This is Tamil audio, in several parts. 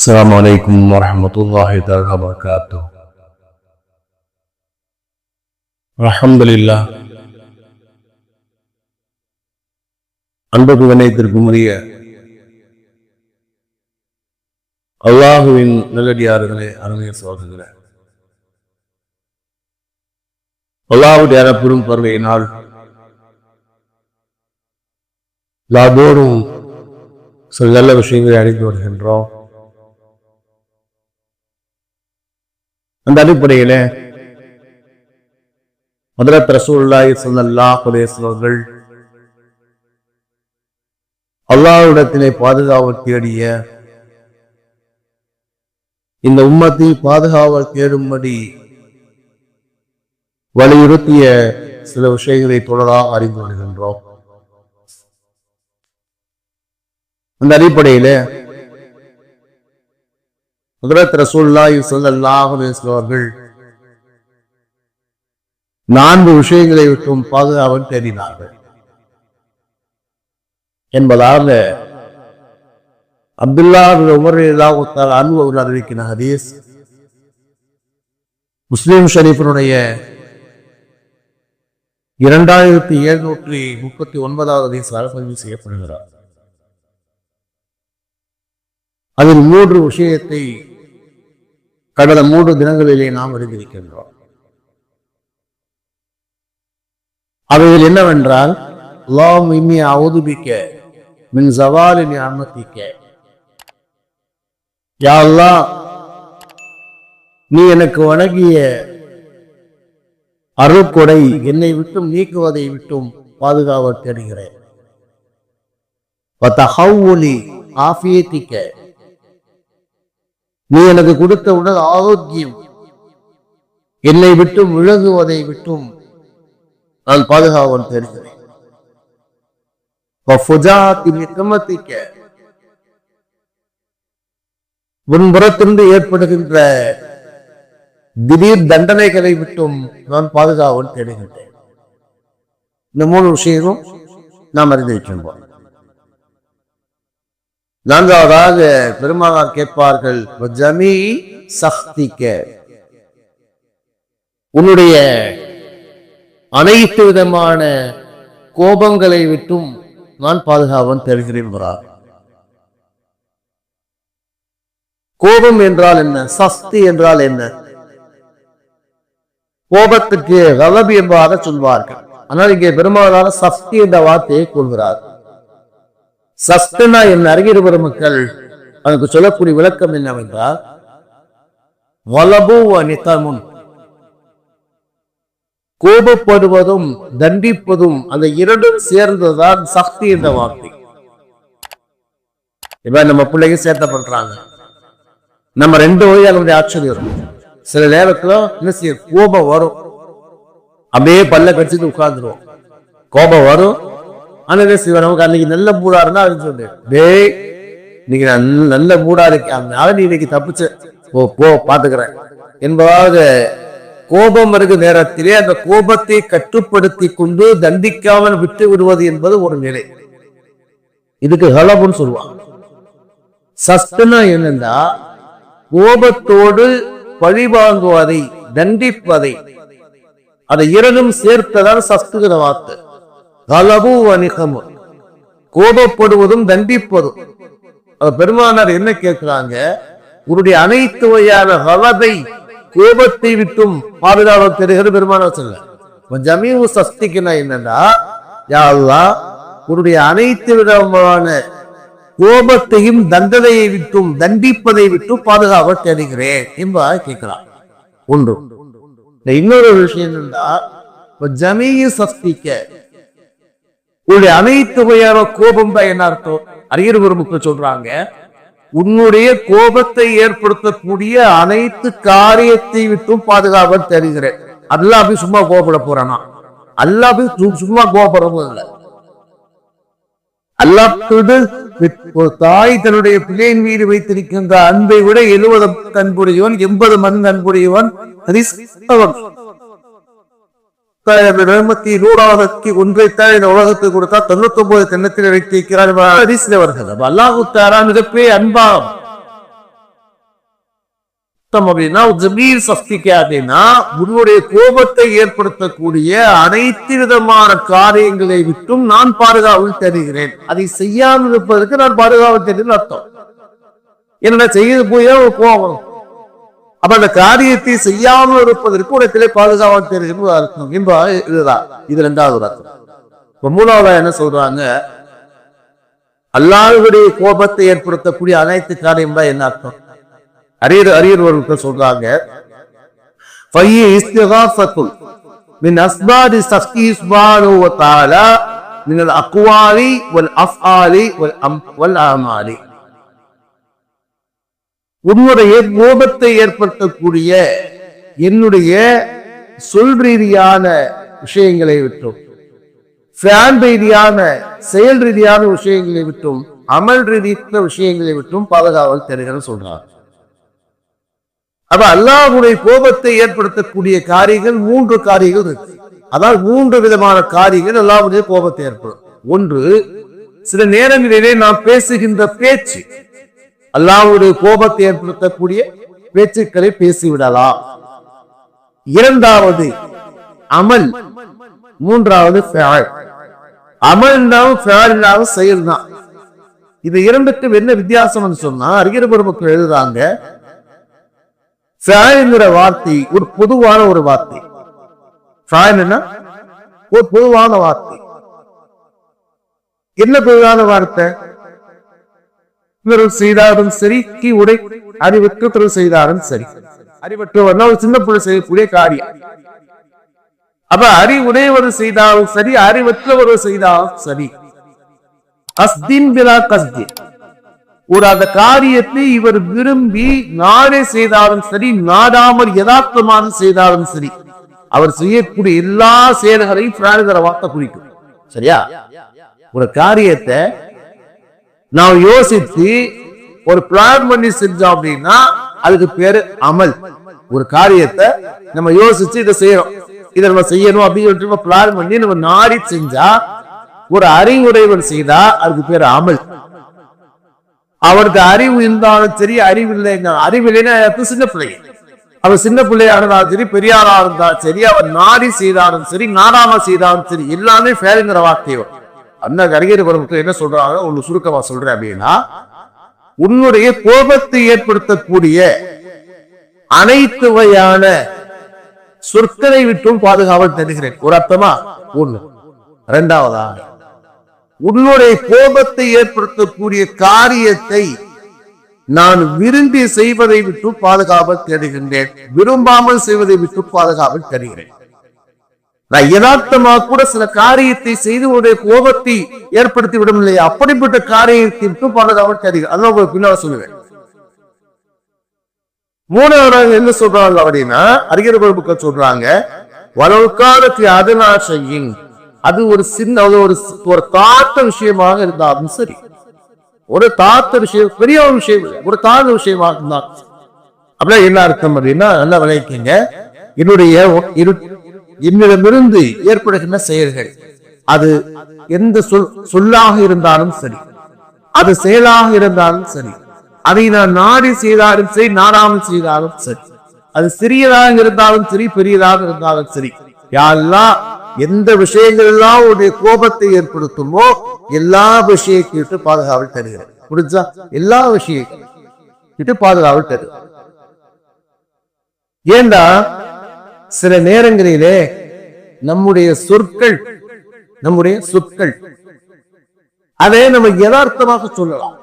السلام عليكم ورحمة الله تعالى وبركاته. الحمد لله. அன்புக்கு வினைத்திற்கும் உரிய அல்லாஹுவின் நல்லடியார்களே, அருமைய சோதர்களே, அல்லாஹுடைய பெரும் பருவையினால் நாடோறும் சில நல்ல விஷயங்களை அறிந்து வருகின்றோம். அந்த அடிப்படையில ஹஜ்ரத் ரசூலுல்லாஹி ஸல்லல்லாஹு அலைஹி வஸல்லம் அவர்கள் அல்லாஹ்விடத்திலே பாதுகாவல் தேடிய இந்த உம்மத்தை பாதுகாவல் தேடும்படி வலியுறுத்திய சில விஷயங்களை தொடராக அறிந்து வருகின்றோம். அந்த அடிப்படையில ஹஜ்ரத் ரசூலுல்லாஹி ஸல்லல்லாஹு அலைஹி வஸல்லம் அவர்கள் 4 விஷயங்களை விட்டும் பாதுகாவல் தேடினார்கள் என்பதாக அப்துல்லா பின் உமர் ரலியல்லாஹு தஆலா அன்ஹு அவர்கள் அறிவிக்கிற ஹதீஸ் முஸ்லிம் ஷரீஃபினுடைய 2739வது ஹதீஸாக பதிவு செய்யப்படுகிறார். அதில் 3 விஷயத்தை கடந்த 3 தினங்களிலே நாம் அறிந்திருக்கின்றோம். அவைகள் என்னவென்றால், அல்லாஹும்ம இன்னி அஊது பிக்க மின் ஸவாலி நிஅமதிக, யா அல்லாஹ், நீ எனக்கு வழங்கிய அருட்கொடை என்னை விட்டும் நீக்குவதை விட்டும் பாதுகாவல் தேடுகிறேன். வதஹவ்வுலி ஆஃபியதிக, நீ எனக்கு கொடுத்த உடல் ஆரோக்கியம் என்னை விட்டும் விலகுவதை விட்டும் நான் பாதுகாவல் தேடுகிறேன். முன்புறத்திலிருந்து ஏற்படுகின்ற திடீர் தண்டனைகளை விட்டும் நான் பாதுகாவல் தேடுகின்றேன். இந்த 3 விஷயமும் நாம் அறிந்திருக்கின்றோம். 4வதாக பெருமானார் கேட்பார்கள், உன்னுடைய அனைத்து விதமான கோபங்களை விட்டும் நான் பாதுகாவல் தேடுகிறேன். கோபம் என்றால் என்ன? சஸ்தி என்றால் என்ன? கோபத்துக்கு கலபி என்பதாக சொல்வார்கள். ஆனால் இங்கே பெருமானார் சஸ்தி என்ற வார்த்தையை கொள்கிறார். சஸ்தினா என்ன? அறிஞர் பெருமக்கள் அதுக்கு சொல்லக்கூடிய விளக்கம் என்னவென்றால், கோபப்படுவதும் தண்டிப்பதும் அந்த 2ம் சேர்ந்ததுதான் சக்தி என்ற வார்த்தை. இப்ப நம்ம பிள்ளைங்க சேட்டை பண்றாங்க, நம்ம 2 வழியாக ஆச்சரியம் வரும். சில நேரத்துல என்ன செய்ய, கோபம் வரும், அப்படியே பல்ல கடிச்சிட்டு உட்கார்ந்துருவோம். கோபம் வரும், ஆனா நமக்கு அன்னைக்கு நல்ல மூடா இருந்தா அப்படின்னு சொல்லு, டேய் இன்னைக்கு நல்ல மூடா இருக்கேன், அதனால நீ இன்னைக்கு தப்பிச்ச, போ பாத்துக்கிறேன் என்பதாக கோபம் வருகிற நேரத்திலே அந்த கோபத்தை கட்டுப்படுத்தி கொண்டு தண்டிக்காமல் விட்டு விடுவது என்பது ஒரு நிலை. இதுக்கு ஹலபுன்னு சொல்லுவாங்க. சஸ்துனா என்னன்னா, கோபத்தோடு பழிவாங்குவதை தண்டிப்பதை, அதை 2ம் சேர்த்ததான் சஸ்துகிற வார்த்தை. கலபு வணிகமு, கோபப்படுவதும் தண்டிப்பதும். பெருமானார் என்ன கேட்கிறாங்க, உன்னுடைய அனைத்து வகையான கலபை கோபத்தை விட்டும் பாதுகாவல் தெரிகிற பெருமானார் சொல்ல. ஜமீவு சஸ்திக்குனா என்னன்னா, யா அல்லாஹ், உன்னுடைய அனைத்து விதமான கோபத்தையும் தண்டனையை விட்டும் தண்டிப்பதை விட்டும் பாதுகாவல் தேடுகிறேன் என்பதாக கேட்கிறான். ஒன்று. இன்னொரு விஷயம் என்னன்னா, ஜமீவு சஸ்திக்க, உன்னுடைய அனைத்து வகையான கோபம் தான் என்ன அர்த்தம்? அறிஞர் பெருமக்கள் சொல்றாங்க, உன்னுடைய கோபத்தை ஏற்படுத்தக்கூடிய அனைத்து காரியத்தை விட்டும் பாதுகாவல் தருகிறேன். அல்லாஹ் சும்மா கோபப்பட போறானா? அல்லாஹ் சும்மா கோபப்பட போதில்லை. அல்லாஹ் தாய் தன்னுடைய பிள்ளையின் மீது வைத்திருக்கின்ற அன்பை விட 70 அன்புடையவன், 80 மடங்கு அன்புடையவன். ஒன்றைத்தான் இந்த உலகத்துக்கு கொடுத்தா 99 தென்னத்தில் வைத்திருக்கிறார். அல்லாஹு தஆலா மிகப்பெரிய அன்பாம் அப்படின்னா ஜமீர் சக்திக்கு அப்படின்னா உன்னுடைய கோபத்தை ஏற்படுத்தக்கூடிய அனைத்து விதமான காரியங்களை விட்டும் நான் பாதுகாவல் தருகிறேன். அதை செய்யாமல் இருப்பதற்கு நான் பாதுகாவல் தருகிறேன் அர்த்தம். என்ன செய்து போய் கோபம், அப்ப அந்த காரியத்தை செய்யாமல் இருப்பதற்கு உனக்கிலே பாதுகாவல் தருகிறேன் அர்த்தம் என்பது இதுதான். இது இரண்டாவது ஒரு அர்த்தம். இப்ப மூணாவதா என்ன சொல்றாங்க, அல்லாஹ்வுடைய கோபத்தை ஏற்படுத்தக்கூடிய அனைத்து காரியம் தான் என்ன அர்த்தம்? அறியவர்களுக்கு சொல்றாங்க, من أسباب تسخير سبحانه وتعالى من الأقوال والأفعال والأعمال. உன்னுடைய கோபத்தை ஏற்படுத்தக்கூடிய என்னுடைய சொல் ரீதியான விஷயங்களை விட்டும், ஃபேன் ரீதியான செயல் ரீதியான விஷயங்களை விட்டும், அமல் ரீதியான விஷயங்களை விட்டும் பாதுகாவல் தருகிறேன்னு சொல்றாங்க. அப்ப அல்லாஹ்வுடைய கோபத்தை ஏற்படுத்தக்கூடிய காரியங்கள் 3 காரியங்கள் இருக்கு. அதாவது 3 விதமான காரியங்கள் அல்லாஹ்வுடைய கோபத்தை ஏற்படும். ஒன்று, சில நேரங்களிலே நாம் பேசுகின்ற பேச்சு அல்லாஹ்வுடைய கோபத்தை ஏற்படுத்தக்கூடிய பேச்சுக்களை பேசிவிடலாம். இரண்டாவது அமல், மூன்றாவது ஃபஅல். அமல்னாவும் ஃபஅல்னாவும் செயல் தான். இது இரண்டுக்கும் என்ன வித்தியாசம்னு சொன்னா அறிஞர் பெருமக்கள் எழுதுறாங்க, ஃபஅல்ங்கிற வார்த்தை ஒரு பொதுவான ஒரு வார்த்தை. ஃபஅல்னா ஒரு பொதுவான வார்த்தை. என்ன பொதுவான வார்த்தை? செய்தாலும் சரி, கீ உடை அறிவுற்று செய்தாலும் சரி, அறிவற்றவர்னா ஒரு சின்ன பிள்ளை செய்யக்கூடிய காரியம். அப்ப அறிவுடையவர் செய்தாலும் சரி, அறிவற்றவர் செய்தாலும் சரி, கஸ்தின் பிலா கஸ்தி, ஒரு அந்த காரியத்தை இவர் விரும்பி நாடே செய்தாலும் சரி, நாடாமல் யதார்த்தமாக செய்தாலும் சரி, அவர் செய்யக்கூடிய எல்லா செயல்களையும் பிராணிதர வார்த்தை குறிக்கும். சரியா? ஒரு காரியத்தை நாம் யோசித்து ஒரு பிளான் பண்ணி செஞ்சோம் அப்படின்னா அதுக்கு பேரு அமல். ஒரு காரியத்தை நம்ம யோசிச்சு இதை செய்யறோம், இதை நம்ம செய்யணும் அப்படின்னு பிளான் பண்ணி நம்ம நாடி செஞ்சா, ஒரு அறிவுடையவர் செய்தா அதுக்கு பேரு அமல். அவருக்கு அறிவு இருந்தாலும் சரி, அறிவில்லை, அறிவில்லைன்னா சின்ன பிள்ளை, அவர் சின்ன பிள்ளையா இருந்தாலும் சரி, பெரியாரா இருந்தாலும் சரி, அவர் நாடி செய்தாலும் சரி, நாடாம செய்தாலும் சரி, எல்லாமே ஃபேலுங்கிற வார்த்தையோ. அந்த அறிஞர் பருவத்தில் என்ன சொல்றாங்க, ஒரு சுருக்கமா சொல்றேன் அப்படின்னா, உன்னுடைய கோபத்தை ஏற்படுத்தக்கூடிய அனைத்து வகையான சொற்களை விட்டும் பாதுகாவல் தருகிறேன். ஒரு அர்த்தமா? ஒண்ணு. இரண்டாவதா, உன்னுடைய கோபத்தை ஏற்படுத்தக்கூடிய காரியத்தை நான் விரும்பி செய்வதை விட்டு பாதுகாவல் தேடுகின்றேன், விரும்பாமல் செய்வதை விட்டு பாதுகாவல் தருகிறேன். நான் யதார்த்தமா கூட சில காரியத்தை செய்து உடைய கோபத்தை ஏற்படுத்தி விடும் இல்லையா, அப்படிப்பட்ட காரியத்தை விட்டு பாதுகாவல் தருகிறேன். அதான் பின்னால சொல்லுவேன். மூணாவது என்ன சொல்றாங்க அப்படின்னா, அறிஞர் பெருமக்கள் சொல்றாங்க, வலவுக்காலத்து அதனாசையின், அது ஒரு சின்ன ஒரு தாத்த விஷயமாக இருந்தாலும் சரி, ஒரு தாத்த விஷயம், பெரிய ஒரு விஷயம், ஒரு தாழ்ந்த விஷயமாக இருந்தாலும் அப்படின்னா என்ன அர்த்தம் அப்படின்னா, நல்லா விளைவிக்கீங்க, என்னிடமிருந்து ஏற்படுகின்ற செயல்கள், அது எந்த சொல்லாக இருந்தாலும் சரி, அது செயலாக இருந்தாலும் சரி, அதை நான் நாடி செய்தாலும் சரி, நாடாமல் செய்தாலும் சரி, அது சிறியதாக இருந்தாலும் சரி, பெரியதாக இருந்தாலும் சரி, யாரெல்லாம் எந்த விஷயங்கள் எல்லாம் உடைய கோபத்தை ஏற்படுத்துமோ எல்லா விஷயத்திட்டு பாதுகாவல் தருகிறேன். புரிஞ்சா? எல்லா விஷயத்திட்டு பாதுகாவல் தருகிறேன். ஏண்டா சில நேரங்களிலே நம்முடைய சொற்கள் அதை நம்ம யதார்த்தமாக சொல்லலாம்,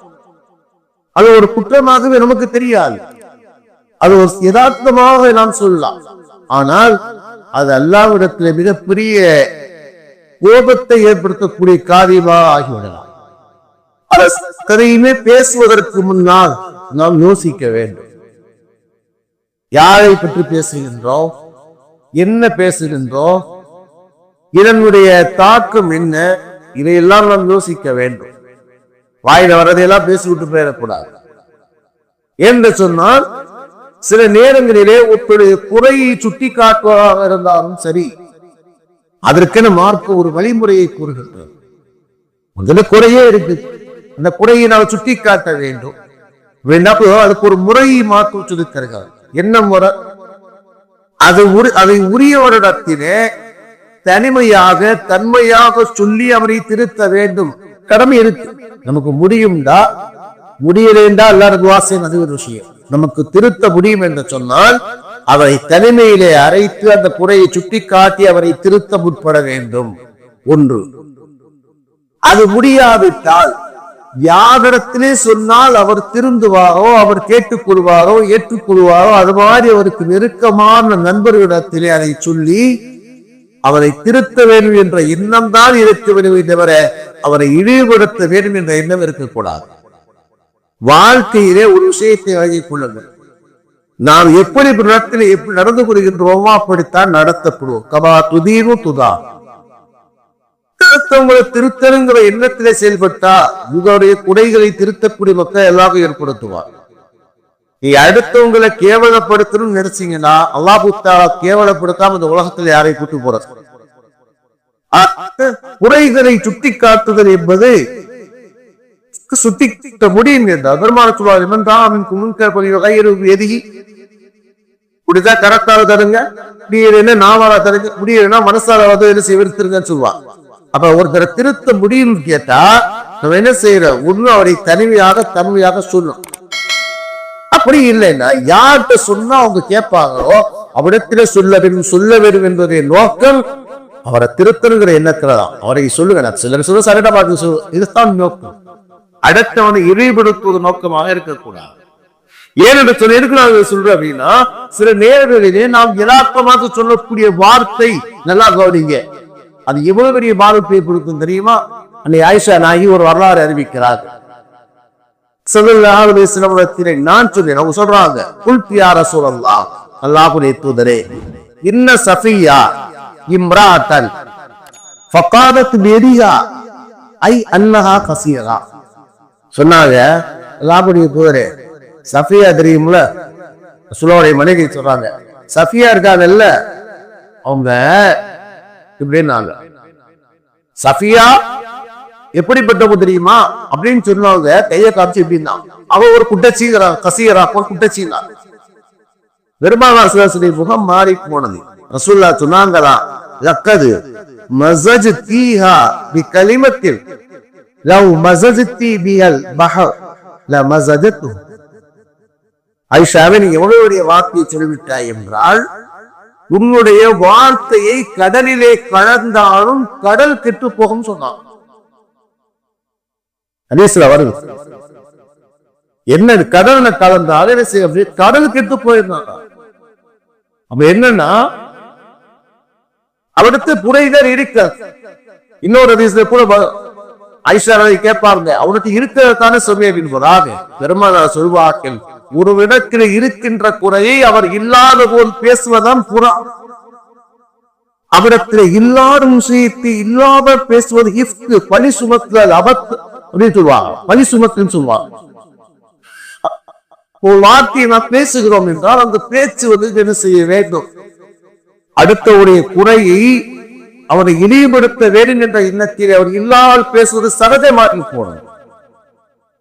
அது ஒரு குற்றமாகவே நமக்கு தெரியாது, அது ஒரு யதார்த்தமாக நாம் சொல்லலாம். ஆனால் அது அல்லாஹ்விடத்தில் மிகப்பெரிய கோபத்தை ஏற்படுத்தக்கூடிய காரியமாக ஆகிவிடலாம். அதையுமே பேசுவதற்கு முன்னால் நாம் யோசிக்க வேண்டும். யாரை பற்றி பேசுகின்றோம், என்ன பேசுகின்றோம், இதனுடைய தாக்கம் என்ன, இதையெல்லாம் நாம் யோசிக்க வேண்டும். வாயில வர்றதையெல்லாம் பேசிவிட்டு போயிடக்கூடாது. என்று சொன்னால் சில நேரங்களிலே ஒருத்தருடைய குறையை சுட்டி காட்டுவதாக இருந்தாலும் சரி, அதற்கென மார்க்க ஒரு வழிமுறையை கூறுகின்றது. முதல்ல குறையே இருக்கு, அந்த குறையை நாம் சுட்டி காட்ட வேண்டும். அதுக்கு ஒரு முறையை மாற்ற சொல்லித்தருகிறார். எண்ணம் வர அதை உரியவரிடத்திலே தனிமையாக தன்மையாக சொல்லி அவரை திருத்த வேண்டும். கடமை இருக்கு. நமக்கு முடியும்டா, முடியலேண்டா எல்லாருக்கும் வாசம். அது ஒரு விஷயம். நமக்கு திருத்த முடியும் என்று சொன்னால் அவரை தனிமையிலே அரைத்து அந்த குறையை சுட்டி காட்டி அவரை திருத்த முற்பட வேண்டும். ஒன்று. அது முடியாவிட்டால் யாரிடத்திலே சொன்னால் அவர் திருந்துவாரோ, அவர் கேட்டுக்கொள்வாரோ, ஏற்றுக்கொள்வாரோ, அது மாதிரி அவருக்கு நெருக்கமான நண்பர்களிடத்திலே அதை சொல்லி அவரை திருத்த வேண்டும் என்ற எண்ணம் தான் இருக்க வேண்டும், தவிர அவரை இழிவுபடுத்த வேண்டும் என்ற எண்ணம் இருக்கக்கூடாது. வாழ்க்கையிலே ஒரு விஷயத்தை வழங்கிக் கொள்ளுங்கள். நாம் எப்படி நடத்தில எப்படி நடந்து கொள்கின்றோமோ அப்படித்தான் நடத்தப்படுவோம். கபா துதீனு துதா. திருத்தவங்களை திருத்தனுங்கிற எண்ணத்திலே செயல்பட்டா உங்களுடைய குறைகளை திருத்தக்கூடிய மக்கள் எல்லாரும் ஏற்படுத்துவார். நீ அடுத்தவங்களை கேவலப்படுத்தணும்னு நினைச்சீங்கன்னா அல்லாஹ் தஆலா கேவலப்படுத்தாம இந்த உலகத்தில் யாரை கூட்டு போற. குறைகளை சுட்டி காட்டுதல் என்பது சுட்டிக்க முடியும் என்றால் பெருமாள் சொல்வார், முடிதா கரத்தால தருங்க, முடியலன்னா நாவால தருங்க, முடியலன்னா மனசால என்ன செய்வருத்துருங்கன்னு சொல்லுவான். அப்ப ஒருத்தரை திருத்த முடியும்னு கேட்டா நம்ம என்ன செய்யறோம்? ஒண்ணு அவரை தனிமையாக சொல்லணும். அப்படி இல்லைன்னா யார்கிட்ட சொன்னா அவங்க கேட்பாங்களோ அவரிடத்திலே சொல்ல வேண்டும் என்பதை நோக்கம் அவரை திருத்தணுங்கிற எண்ணத்துலதான். அவரை சொல்லுங்க, சிலர் சொல்ல சரடமா இதுதான் நோக்கம். அடுத்தவனை இழிவுபடுத்துவது நோக்கமாக இருக்கக்கூடாது. ஏனென்று சொல்ல எதுக்கு சொல்றேன் அப்படின்னா, சில நேரங்களிலே நாம் யதார்த்தமாக சொல்லக்கூடிய வார்த்தை நல்லா கவனிங்க, அது எவ்வளவு பெரிய பாதிப்பை கொடுக்கும் தெரியுமா? அன்னை ஆயிஷா நாயகி ஒரு வரலாறு அறிவிக்கிறார். ஸல்லல்லாஹு அலைஹி வஸல்லம் நான் சொன்னேன், அவங்க சொல்றாங்க, குல்து யா ரசூலல்லாஹ், அல்லாஹ்வுடைய தூதரே, இன்ன சஃபியா இம்ராஅத்தன் ஃபகாதத் பியதிஹா ஐ அன்னஹா கஸீரா. சொன்னாங்க, அல்லாஹ்வுடைய தூதரே, சஃபியா தெரியும்ல, ரசூலுல்லாஹ்வுடைய மனைவி சொல்றாங்க, சஃபியா இருக்காங்கல்ல அவங்க இப்படின்னாங்க. சஃபியா எப்படிப்பட்டவங்க தெரியுமா அப்படின்னு சொன்னாங்க. கையை காமிச்சு எப்படின்னா அவ ஒரு குட்டச்சீரா, கசீரா, ஒரு குட்டச்சீரா. பெருமாள் முகம் மாறி போனது. ரசூலுல்லாஹ் சொன்னாங்களாம், லக்கது மஸஜ்தீஹா பிகலிமத்தில் லவ் மஸஜ்தி பிஹல் பஹர் லமஸஜத்து. ஆயிஷாவே, நீ எவ்வளவு பெரிய வார்த்தையை சொல்லிவிட்டாய் என்றால், உன்னுடைய வார்த்தையை கடலிலே கலந்தாலும் கடல் கெட்டு போகும் சொன்னான். வருது என்ன, கடல்ல கலந்தாலும் என்ன செய்ய, கடல் கெட்டு போயிருந்தான். அப்ப என்னன்னா அவனுக்கு புரைதல் இருக்க. இன்னொரு அதிசயத்துல கூட ஆயிஷா கேட்பாங்க, அவனுக்கு இருக்கிறதானே சொல்வேன் என்பதாக பெருமாள் சொல்வார்கள், ஒரு இடத்தில் இருக்கின்ற குறையை அவர் இல்லாத போல் பேசுவதான் புறா. அவரிடத்தில் இல்லாத விஷயத்தை இல்லாத பேசுவது இஃப்கு, பழி சுமத்துதல், அபத்து அப்படின்னு சொல்லுவாங்க, பழி சுமத்துன்னு சொல்லுவாங்க. ஒரு வார்த்தையை நாம் பேசுகிறோம் என்றால் அந்த பேச்சு என்ன செய்ய வேண்டும்? அடுத்தவுடைய குறையை அவரை இழிவுபடுத்த வேண்டும் என்ற எண்ணத்தில் அவர் இல்லாமல் பேசுவது சகஜமாக போனது.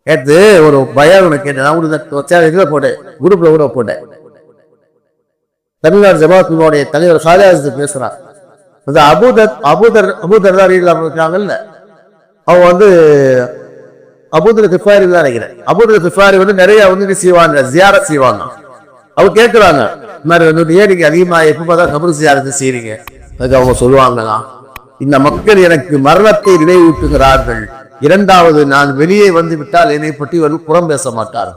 கேட்டு ஒரு பயம் கேட்டேன், போட்டேன் குரூப்ல கூட போட்டேன். தமிழ்நாடு ஜமாத்துடைய தலைவர் சாலியாஸ் பேசுறான். அபூதர் இருக்காங்கல்ல, அவங்க அபூதர் கிஃபாரி தான் நினைக்கிறேன். அபூதர் கிஃபாரி நிறைய செய்வாங்க, ஜியாரத் செய்வாங்க. அவங்க கேட்கிறாங்க, ஏன் நீங்க அதிகமா எப்ப பார்த்தா கபர் ஜியாரத்தை செய்றீங்க? அதுக்கு அவங்க சொல்லுவாங்கன்னா, இந்த மக்கள் எனக்கு மரணத்தை நினைவூட்டுகிறார்கள், இரண்டாவது நான் வெளியே வந்து விட்டால் என்னை பற்றி புறம் பேச மாட்டார்.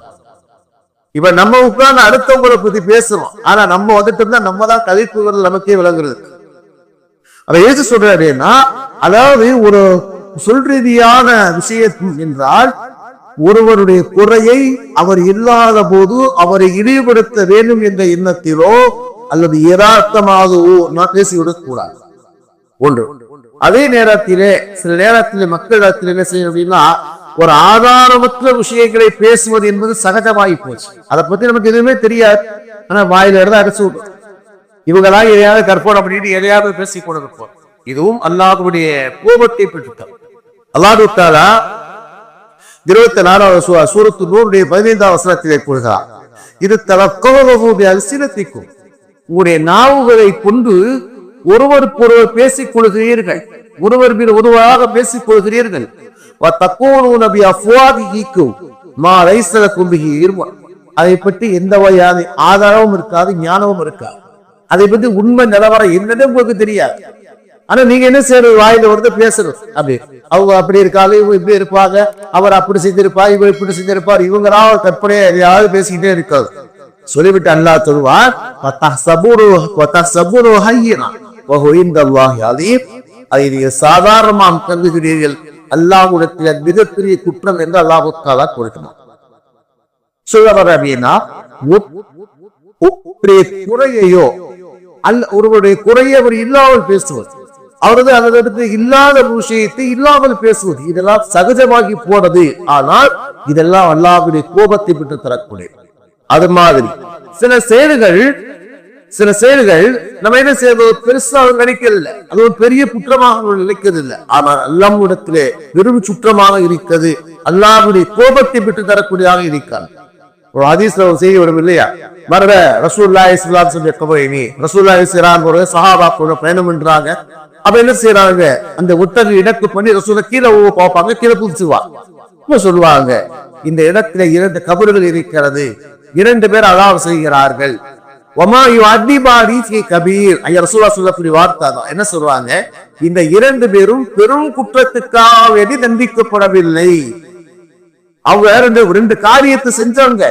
இப்ப நம்ம உட்கார்ந்து அடுத்தவங்களை பத்தி பேசுறோம், ஆனா நம்ம வந்துட்டு இருந்தா நம்ம தான் கதைப்புகள் நமக்கே விளங்குறது. அதை ஏது சொல்றேன்னா, அதாவது ஒரு சொல் ரீதியான விஷயம் என்றால் ஒருவருடைய குறையை அவர் இல்லாத போது அவரை இழிவுபடுத்த வேண்டும் என்ற எண்ணத்திலோ அல்லது யதார்த்தமாகவோ நான் பேசிவிடக் கூடாது. ஒன்று. அதே நேரத்திலே சில நேரத்திலே மக்களிடத்தில் என்ன செய்யும் அப்படின்னா, ஒரு ஆதாரமற்ற விஷயங்களை பேசுவது என்பது சகஜமாகி போச்சு. அதை பத்தி நமக்கு எதுவுமே தெரியாது, ஆனா வாயில இருந்து அரைச்சு விடும். இவங்கெல்லாம் எதையாவது கற்பனை பண்ணிட்டு எதையாவது பேசி கொண்டிருப்போம். இதுவும் அல்லாஹ்வுடைய கோபத்தை பெற்றுத்தரும். அல்லாஹ் தஆலா 24வது சூரத்து நூருடைய 15வது வசனத்திலே கூறுகிறார், இது தலக்கோபூபி அரிசிலத்திக்கும் உங்களுடைய நாவுகளை கொண்டு ஒருவருக்கொருவர் பேசிக் கொள்கிறீர்கள், ஒருவர் மீது ஒருவராக பேசிக் கொள்கிறீர்கள். அதை பற்றி எந்த வகையான ஆதாரமும் இருக்காது, ஞானமும் இருக்காது. அதை பற்றி உண்மை நிலவரம் என்னன்னு உங்களுக்கு தெரியாது. ஆனா நீங்க என்ன செய்யறது, வாயில வந்து பேசணும். அப்படி அவங்க அப்படி இருக்காங்க, இவங்க இப்படி இருப்பாங்க, அவர் அப்படி செஞ்சிருப்பார், இவர் இப்படி செஞ்சிருப்பார், இவங்களால கற்பனையா எதையாவது பேசிக்கிட்டே இருக்காது. சொல்லிவிட்டு அல்லாஹ் சொல்வார், அதை நீங்க சாதாரணமாக கருதுகிறீர்கள், அல்லாஹ்விடத்தில் மிகப்பெரிய குற்றம் என்று அல்லாஹ் தஆலா கொடுக்கணும். சொல்ல அப்படின்னா குறையையோ அல்ல, ஒருவருடைய குறையை அவர் இல்லாமல் பேசுவது, அவரது அதற்கு இல்லாத விஷயத்தை இல்லாமல் பேசுவது, இதெல்லாம் சகஜமாகி போனது. ஆனால் இதெல்லாம் அல்லாஹ்வுடைய கோபத்தை விட்டு தரக்கூடியது. அது மாதிரி சில செயல்கள் நம்ம என்ன செய்வது, பெருசாக நினைக்கல, அது ஒரு பெரிய குற்றமாக நினைக்கிறதில்லை. ஆனால் அல்லாஹ்விடத்திலே பெரும் குற்றமாக இருக்கிறது, அல்லாஹ்வுடைய கோபத்தை விட்டு தரக்கூடியதாக இருக்காது. ஒரு ஹதீஸ்ல ஒரு செய்தி வரும் இல்லையா, மரத ரசூலுல்லாஹி ஸல்லல்லாஹு அலைஹி வஸல்லம் கபைனி ரசூலுல்லாஹி ஸல்லல்லாஹு ஒரு சஹாபாக்களோட பயணம் பண்றாங்க. அப்ப என்ன செய்யறாங்க, அந்த ஒட்டகை இடக்கு பண்ணி ரசூலை கீழே பார்ப்பாங்க, கீழே குதிச்சுவா. சொல்லுவாங்க, இந்த இடத்துல 2 கபறுகள் இருக்கிறது, 2 பேர் அலாவ் செய்கிறார்கள். சொல்லக்கூடிய வார்த்தை தான். என்ன சொல்றாங்க, இந்த 2 பேரும் பெரும் குற்றத்துக்காக வேண்டி தண்டிக்கப்படவில்லை. அவங்க 2 காரியத்தை செஞ்சாங்க,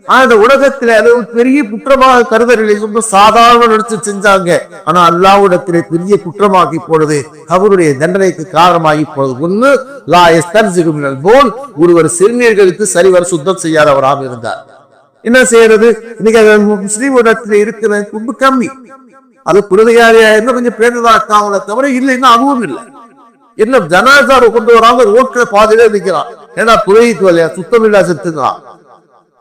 ஆனா அந்த உலகத்துல பெரிய குற்றமாக கருதவில்லை, சாதாரண நினைச்சு செஞ்சாங்க. ஆனா அல்லாஹ்விடத்திலே பெரிய குற்றமாகி போனது, அவருடைய தண்டனைக்கு காரணமாகி போனது. ஒண்ணு லா யஸ்தர்ஜிகுமினல் போல், ஒருவர் சிறுநீர்களுக்கு சரிவர சுத்தம் செய்யாதவராக இருந்தார். என்ன செய்யறது, இன்னைக்கு முஸ்லீம் இடத்துல இருக்கிற ரொம்ப கம்மி. அது புனிதையாரியா என்ன கொஞ்சம் பேருதான் இருக்காங்களே தவிர இல்லைன்னா அதுவும் இல்லை. என்ன ஜனாசாவை கொண்டு வராங்க, ரோட்ல பாதியிலே நிற்கிறான். ஏன்னா புரியிட்டு இல்லையா, சுத்தம் இல்லா செத்துக்கலாம்.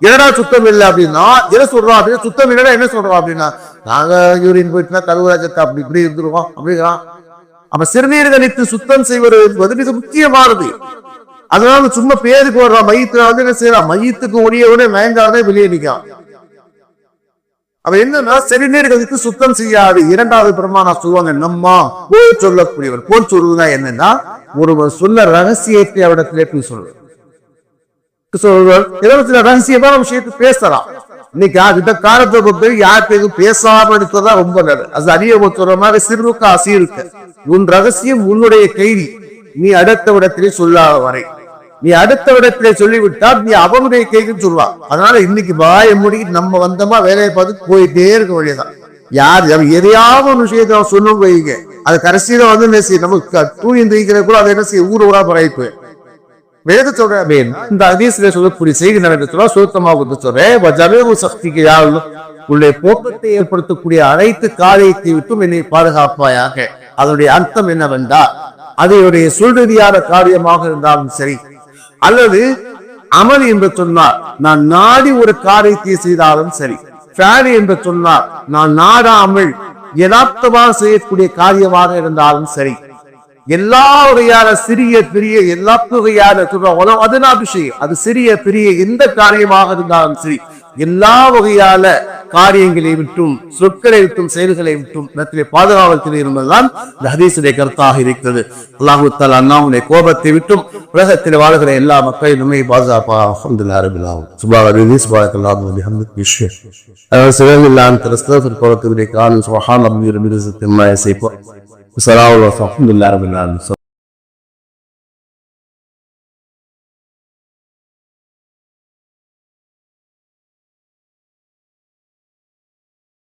ஏன்னா சுத்தம் இல்லை அப்படின்னா என்ன சொல்றோம், அப்படின்னா சுத்தம் இல்லைன்னா என்ன சொல்றோம் அப்படின்னா, நாங்க யூரின் போயிட்டுனா கருவராஜத்தை அப்படி இப்படி இருந்துருவோம் அப்படிங்கிறான். அப்ப சிறுநீர்களித்து சுத்தம் செய்வது என்பது மிக முக்கியமானது. அதனால சும்மா பேருக்கு வர்றான், மையத்துல வந்து என்ன செய்யறான், மையத்துக்கு ஒடியவனே மயங்காதே வெளியே நிற்கான். அவ என்னன்னா சிறுநீர்களுக்கு சுத்தம் செய்யாது. 2வது பிரமாணம் சொல்லுவாங்க, நம்மா போல் சொல்லக்கூடியவர். போல் சொல்லுவதுனா என்னன்னா, ஒருவர் சொல்ல ரகசியத்தை அவரிடத்திலே போய் சொல்லுவார். ரகசியமான விஷயத்தை பேசலாம். இன்னைக்கு இந்த காலத்தை பொறுத்து யாருக்கு எதுவும் பேசாம எடுத்ததா ரொம்ப நல்லது. அது அறிய சொல்ற மாதிரி சிறுக்கு அசீருக்கு, உன் ரகசியம் உன்னுடைய கைதி, நீ அடுத்த இடத்திலே சொல்லாத வரை, நீ அடுத்த இடத்திலே சொல்லிவிட்டால் நீ அவனுடைய கைக்குன்னு சொல்லுவான். அதனால இன்னைக்கு வாய மூடி நம்ம வந்தோமா வேலையை பார்த்து போயிட்டே இருக்க வேண்டியதான். யார் எதையாவது ஒரு விஷயத்த சொன்னும் வைங்க, அது கடைசியில வந்து என்ன செய்ய, நமக்கு தூங்கி தூக்கிற கூட அதை என்ன செய்ய, ஊரா பரவாயிப்பு வேத சொல்றேன். இந்த ஹதீஸ்ல சொல்லக்கூடிய செய்தி நடந்துச்சுன்னா சுத்தமாக சொல்றேன், சக்திக்கு யாரும் உன்னுடைய போக்கத்தை ஏற்படுத்தக்கூடிய அனைத்து காரியத்தை விட்டும் என்னை பாதுகாப்பாயாக. அதனுடைய அர்த்தம் என்னவென்றால், அதனுடைய சுழ்ரீதியான காரியமாக இருந்தாலும் சரி, அல்லது அமல் என்று சொன்னார் நான் நாடி ஒரு காரியத்தை செய்தாலும் சரி, ஃபேரி என்று சொன்னார் நான் நாடாமல் யதார்த்தமாக செய்யக்கூடிய காரியமாக இருந்தாலும் சரி, எல்லா வகையான சிறிய பெரிய எல்லா வகையான விஷயம், அது சிறிய பெரிய எந்த காரியமாக இருந்தாலும் சரி, எல்லா வகையான காரியங்களை விட்டும் சொற்களை விட்டும் செயல்களை விட்டும் இடத்திலே பாதுகாவத்தில் இருந்ததுதான் இந்த ஹதீஸுடைய கருத்தாக இருக்கிறது. அல்லாஹ் தஆலா அல்லாஹ்வுடைய கோபத்தை விட்டும் உலகத்தில் வாழ்கிற எல்லா மக்களையும் நம்மை பாதுகாப்பாக. அல்ஹம்துலில்லாஹி ரப்பில் ஆலமீன். சுப்ஹானல்லாஹி சுப்ஹானல்லாஹி வ பிஹம்திஹி சுப்ஹானல்லாஹி ரப்பில் ஆலமீன்.